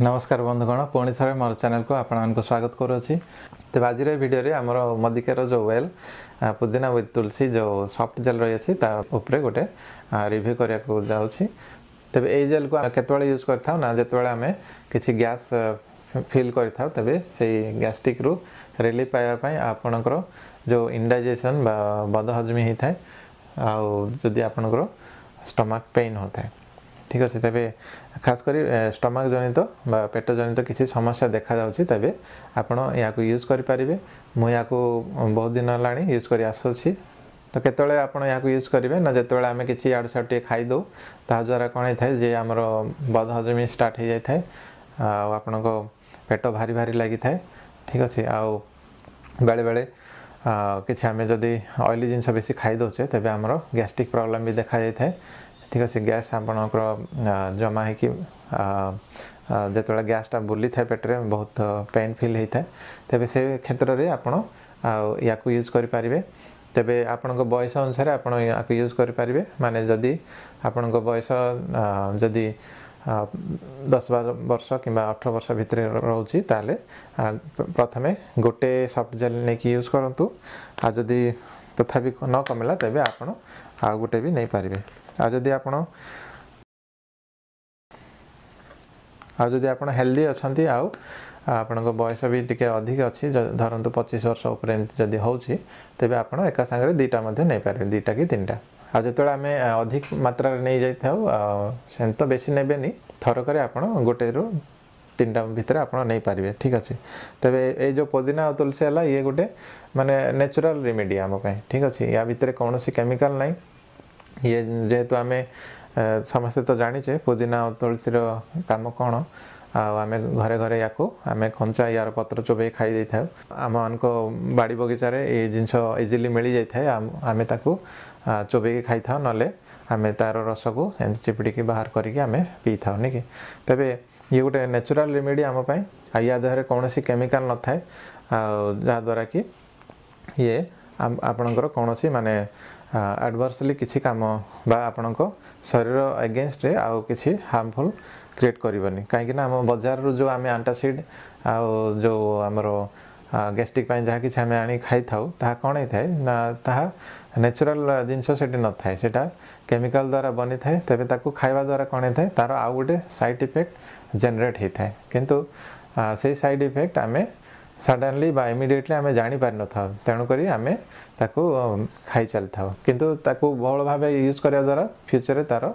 नमस्कार बंधुगण पुणी थे मोर चैनल को आपको स्वागत करुच्ची। तेज आज भिडियो आमर मदिकार जो वेल पुदीना विथ तुलसी जो सॉफ्ट जेल रही है तापर गोटे रिव्यू करने को जाऊँगी। तेज ये जेल को केतबेले यूज करता ना जितेबाला आम किसी गैस फिल करता तेज से गैस्ट्रिक रु रिलीफ पाइबापी आपणकर जो इंडाइजेशन बद हजमी होता है आदि आपणकर स्टमक पेन होता है। ठीक अच्छे तेज खास कर स्टमक जनित पेट जनित किसी समस्या देखा जाउछि तेबे आपण या यूज करें। मुझे बहुत दिन है यूज कर आसुच्छी। तो केतले आपण या यूज करेंगे ना जितेबाला आम कि आड़ छाड़ खाईदे ताद्वारा कौन होता है जे आमर बद हजमी स्टार्ट हो जाए आपण पेट भारी भारी लगी था। ठीक अच्छे आउ बेले बेले किसी आम जदि ऑयली जिनस बेसी खाई दौचे तेबे आमर गैस्ट्रिक प्रॉब्लम भी देखा जाए। ठीक अच्छे गैस आपणकर जमा हो जिते गैसटा बुली था पेट्रे बहुत पेन फिल होता है तेबे से क्षेत्र में आपण या यूज करें। तेबे आपण बयस अनुसार आपण या यूज करें माने जदि आपण बयस जदि 10-12 वर्ष कि 18 वर्ष भितर रोचे ताले प्रथमे गोटे सॉफ्ट जेल नहीं यूज करूँ आदि तथापि न कमिला तेबे आपण आ गोटे भी नहीं पारे। आदि आप हेल्दी अच्छा आपण बयस भी टी अधिक अच्छी धरतु 25 वर्ष उपर जदि होची तेबे आपण एका सांगे दीटा नहीं पारे 2 कि 3टा। आ जो आम अधिक मात्रा नहीं जाए तो बेसी नेबेनी थरक आपण गोटे रु 3टा भितर आप नहीं पारे। ठीक अच्छे तेबे ये जो पुदीना और तुलसी है ये गोटे माने नेचुरल रेमेडी आम। ठीक अच्छे या भितर कौन केमिकल नहीं ये जेहेतु आम समस्ते तो जाचे पुदीना और तुलसी काम कौन आम घरे घरे या आम कंचा यार पत्र चोबे खाई दे था। आम बाड़ी बगीचार ये जिनस इजिली मिल जाए आम ताकू चोबे खाई था ना आम तार रस को चिपिड़ी बाहर करके आम पी था नहीं कि तेबे ये गोटे नेचुरल रेमेडी आम या देहरे कौन केमिकल न थाए जहाद्वारा कि ये आपणकर कौन माने एडवर्सली किसी काम बा आपण शरीर अगेंस्ट आउ किसी हार्मफुल क्रिएट करनी कहीं आम बजार रू जो आम एंटासिड जो आमर गैस्ट्रिक जहाँ कि आम आनी खाई था कौन होता है ना ता नेचुरल जिनस से न थाए से केमिकल द्वारा बनी थाए तेबे ताकू खाइबा द्वारा कौन होता है तार आउ गोटे साइड इफेक्ट जनरेट होता है किंतु से साइड इफेक्ट आम सडनली बा इमिडिएटली आम जानी पारि न था तेणुक आम ताकू खाई चली था किंतु ताकू बहुल भाव यूज करने द्वारा फ्यूचर तार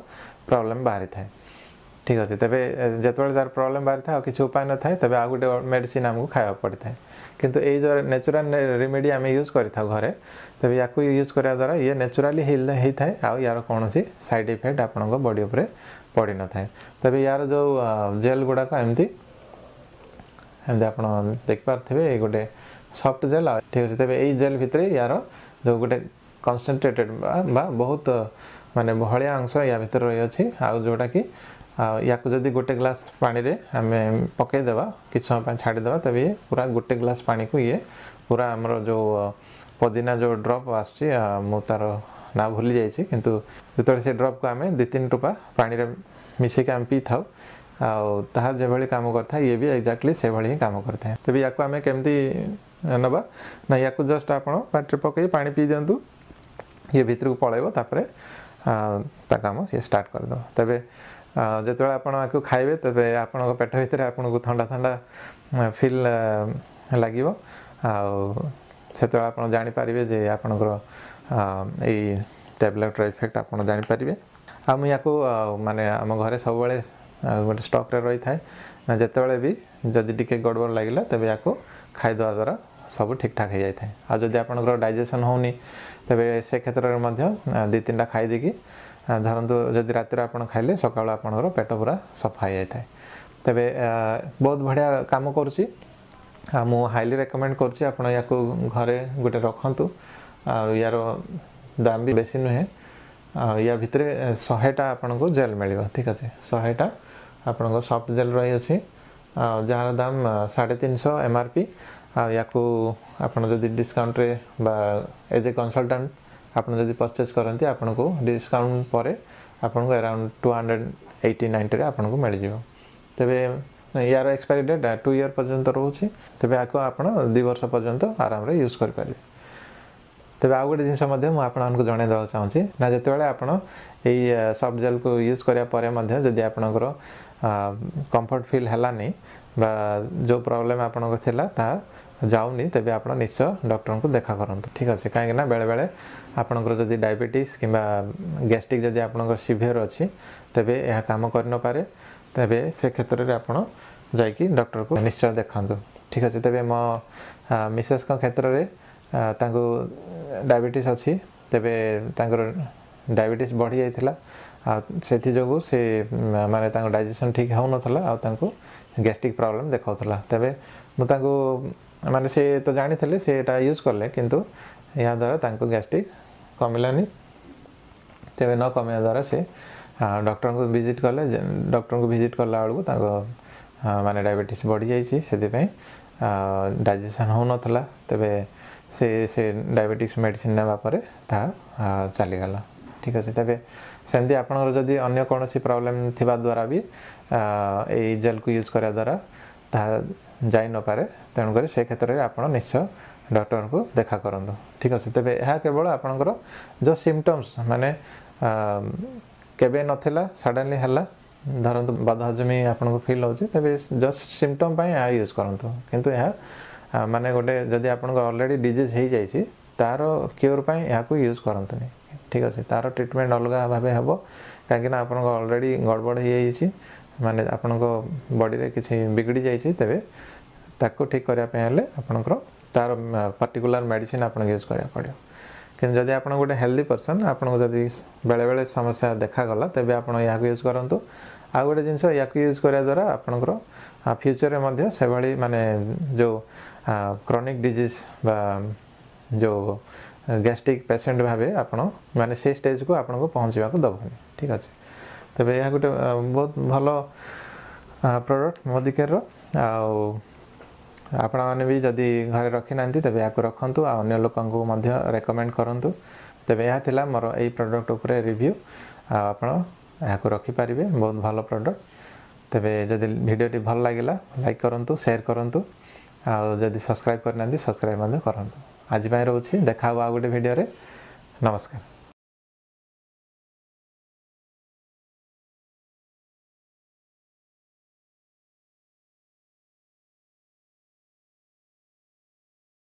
प्रॉब्लम बाहरी थाए। ठीक अच्छे तेबे जिते तार प्रॉब्लम बाहरी था किसी उपाय न था तेबे आ गोटे मेडिसिन आमको खावा पड़ता है किंतु ये जो नेचुरल रेमेडी आम यूज करता घरे तेबे या यूज करने द्वारा ये नेचुराली हिल होता है आ यार कौन साइड इफेक्ट आपण बॉडी उपर पड़ न था। तेबे यार जो जेल गुड़ाक एमती एमती आप देख पारे ये गोटे सॉफ्ट जेल। ठीक अच्छे तेज यही जेल भितर यार जो गोटे कंसंट्रेटेड बा बहुत माने बहलिया अंश या भितर रही अच्छी जोटा कि या जदि गोटे ग्लास पानी रे आम पकईदेवा कि समय छाड़ीदेवा तेज ये पूरा गोटे ग्लास पानी को ये पूरा आमर जो पुदीना जो ड्रप आसू तार ना भूली जाइए किंतु जो से ड्रप को आम 2-3 टोपा पानी रे मिसेक आम पी था ताहा जो काम करता है ये भी एक्जाक्टली से भाई ही काम करता है। तेज या आम केमती नवा ना या जस्ट आप पाटे पकई पानी पी दिंतु ये भीतर को पलैब तापर काम ये स्टार्ट करदे तेबे जो आप खाइबे तेबे आपण पेट भितर आपको ठंडा ठंडा फील लगे से आप जानीपारे जे आपणकर यही टैबलेट्र इफेक्ट आप जानीपारे। आ मुझे माने आम घरे सब गोटे स्टक रही था ना जिते भी जदि टी गड़बड़ लगे तेज या खाईदे द्वारा सब ठीक ठाक हो जाए। आ जदि आपंकर डाइजेशन होनी तेज से क्षेत्र में 2-3टा खाईदेकी धरतु जदि रातिर आप खाइले सका आपंकर पेट पूरा सफा हो जाए तेबे बहुत बढ़िया काम करुँची। मु हाईली रेकमेंड करुँची आप घरे गोटे रखु यार दाम भी बेसी नुहे या भितर 100टा आपन को जेल मिल। ठीक अच्छे 100टा आपन सॉफ्ट जेल रही अच्छी जार दाम 350 MRP या जदि डिस्काउंट रे बा एज ए कंसल्टेंट आप जदि परचेज करती आपन को डिस्काउंट पर आपन को अराउंड 280-90 आपन को मिल जाव। तेबे यार एक्सपायरी डेट 2 इयर पर्यंत रोचे तेज आपको आप 2 वर्ष पर्यंत आराम रे यूज करें। तेज आउ गोटे जिनस आपको जन देवा चाहूँगी ना जिते आप सफ्ट जेल को यूज कराया जदि आपणकर कंफर्ट फील है बा जो प्रॉब्लम आपणकर थिला ता जाऊनी तेबे आप निश्चय डॉक्टर को देखा करूँ। ठीक अच्छे कहीं बेले बेले आपणकर जदि डायबिटीज कि गैस्ट्रिक जदि आपणकर सीवियर अच्छी तेबे यह काम कर न पारे तेबे से क्षेत्र में आप जाकि डॉक्टर को निश्चय देखा। ठीक अच्छे तेबे मो मिसेस क्षेत्र में डायबिटीज अच्छी तेबे डायबिटीज बढ़ी जाइथिला से जो से माने डाइजेशन ठीक हो नाला आउ गैस्ट्रिक प्रॉब्लम देखाउथला। तेबे मुझे माने से तो जानी थे से यूज कले किंतु या द्वारा तांको गैस्ट्रिक कमिलानी तेबे न कमिया द्वारा से डॉक्टर को विजिट कले डॉक्टर को विजिट कला बेलू माने डायबिटीज बढ़ी जाइए से डाइजेशन हो नाला तेबे से डायबिटीज मेडिसिन नेबा परे ता चलीगला। ठीक अच्छे तेबे सेमती आपनकर जदि अन्य कौन प्रॉब्लम थिबा द्वारा भी ए जेल को यूज करा द्वारा ता जाई न पारे तेणुकर से क्षेत्र में आप निश्चय डॉक्टर को देखा करूँ। ठीक अच्छे तेबे यह केवल आपनकर जो सिम्पटम्स माने केबे नथिला सडनली हला धरतु बदहजमी आपको फील होची तेबे जस्ट सिम्पटम पाई आ यूज करूँ किंतु यह माने गोटे जदि आपन ऑलरेडी डिजीज हो जाइए तार क्योर पाई या यूज करंतनी। ठीक अच्छे तार ट्रिटमेंट अलग भाव हम कहीं आप ऑलरेडी गड़बड़ हो जाइए माने आपण बॉडी रे किसी बिगड़ी जाइए तेबे ताको ठीक करने आपणकर तार पर्टिकुलर मेडिसिन आप यूज करा पड़ो। कि जदि आप गोटे हेल्दी पर्सन आपको जदि बेले बेले समस्या देखागला तेबे आप यूज करूँ। आ गोटे जिनस या यूज करा द्वारा आपणकर फ्यूचर में से भाई माने जो क्रोनिक डिजीज बा जो गैस्ट्रिक पेशेंट भावे आपण माने से स्टेज को आपको पहुँचवा दबनी। ठीक अच्छे तेबे यह गोटे बहुत भल प्रोडक्ट मोदिकेयर आपण मैंने भी जदि घरे रखी ना तेज या रखु अन्य लोक रेकमेंड करूँ। तेबे यह थिला मोर यही प्रोडक्ट उपरे रिव्यू आपण या रखिपारे बहुत भल प्रोडक्ट। तेबे जदि वीडियोटी भल लगिला लाइक करूँ शेयर करूँ जदि सब्सक्राइब करना सब्सक्राइब करूँ। आज रोचे देखा आ गोटे वीडियो रे नमस्कार।